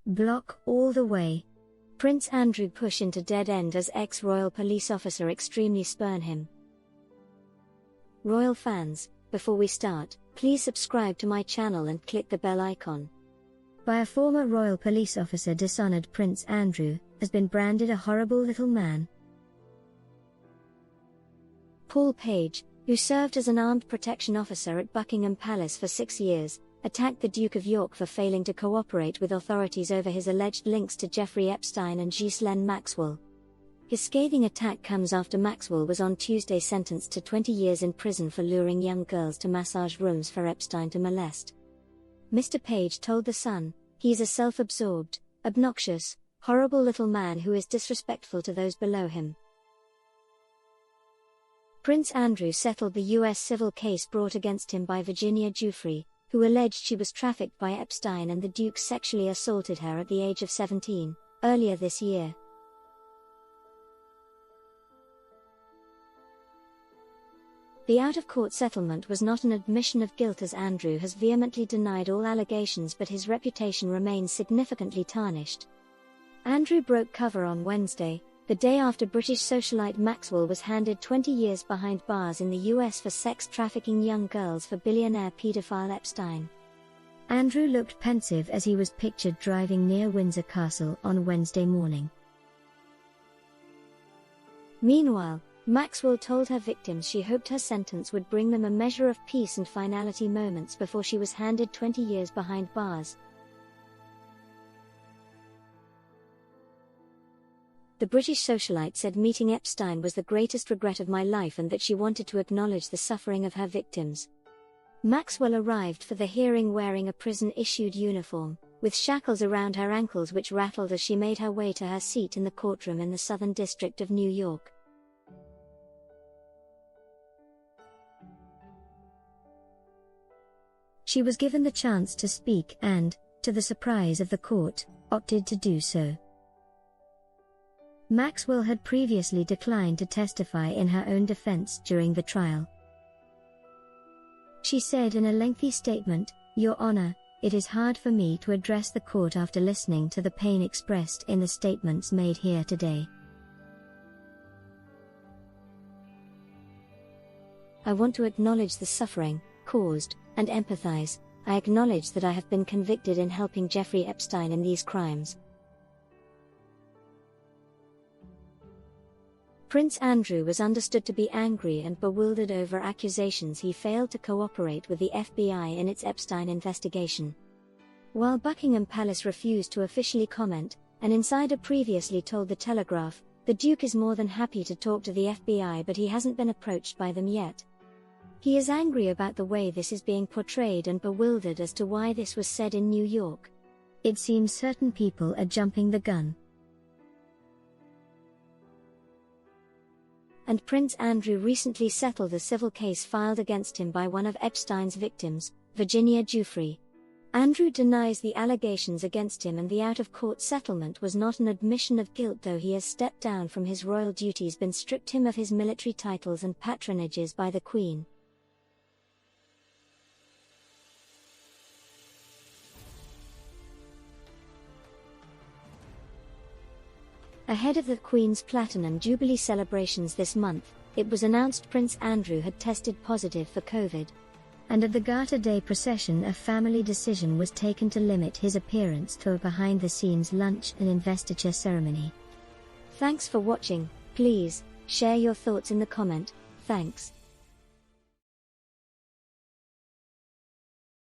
Block all the way. Prince Andrew push into dead end as ex-royal police officer extremely spurn him. Royal fans, before we start, please subscribe to my channel and click the bell icon. By a former royal police officer, dishonored Prince Andrew has been branded a horrible little man. Paul Page, who served as an armed protection officer at Buckingham Palace for 6 years, attacked the Duke of York for failing to cooperate with authorities over his alleged links to Jeffrey Epstein and Ghislaine Maxwell. His scathing attack comes after Maxwell was on Tuesday sentenced to 20 years in prison for luring young girls to massage rooms for Epstein to molest. Mr. Page told The Sun, "He's a self-absorbed, obnoxious, horrible little man who is disrespectful to those below him." Prince Andrew settled the U.S. civil case brought against him by Virginia Giuffre, who alleged she was trafficked by Epstein and the Duke sexually assaulted her at the age of 17, earlier this year. The out-of-court settlement was not an admission of guilt, as Andrew has vehemently denied all allegations, but his reputation remains significantly tarnished. Andrew broke cover on Wednesday, the day after British socialite Maxwell was handed 20 years behind bars in the US for sex trafficking young girls for billionaire paedophile Epstein. Andrew looked pensive as he was pictured driving near Windsor Castle on Wednesday morning. Meanwhile, Maxwell told her victims she hoped her sentence would bring them a measure of peace and finality moments before she was handed 20 years behind bars. The British socialite said meeting Epstein was the greatest regret of my life and that she wanted to acknowledge the suffering of her victims. Maxwell arrived for the hearing wearing a prison-issued uniform, with shackles around her ankles which rattled as she made her way to her seat in the courtroom in the Southern District of New York. She was given the chance to speak and, to the surprise of the court, opted to do so. Maxwell had previously declined to testify in her own defense during the trial. She said in a lengthy statement, "Your Honor, it is hard for me to address the court after listening to the pain expressed in the statements made here today. I want to acknowledge the suffering caused, and empathize. I acknowledge that I have been convicted in helping Jeffrey Epstein in these crimes." Prince Andrew was understood to be angry and bewildered over accusations he failed to cooperate with the FBI in its Epstein investigation. While Buckingham Palace refused to officially comment, an insider previously told The Telegraph, "The Duke is more than happy to talk to the FBI, but he hasn't been approached by them yet." He is angry about the way this is being portrayed and bewildered as to why this was said in New York. "It seems certain people are jumping the gun." And Prince Andrew recently settled a civil case filed against him by one of Epstein's victims, Virginia Giuffre. Andrew denies the allegations against him, and the out-of-court settlement was not an admission of guilt, though he has stepped down from his royal duties, been stripped him of his military titles and patronages by the Queen. Ahead of the Queen's Platinum Jubilee celebrations this month, it was announced Prince Andrew had tested positive for COVID. And at the Garter Day procession, a family decision was taken to limit his appearance to a behind-the-scenes lunch and investiture ceremony. Thanks for watching. Please share your thoughts in the comment. Thanks.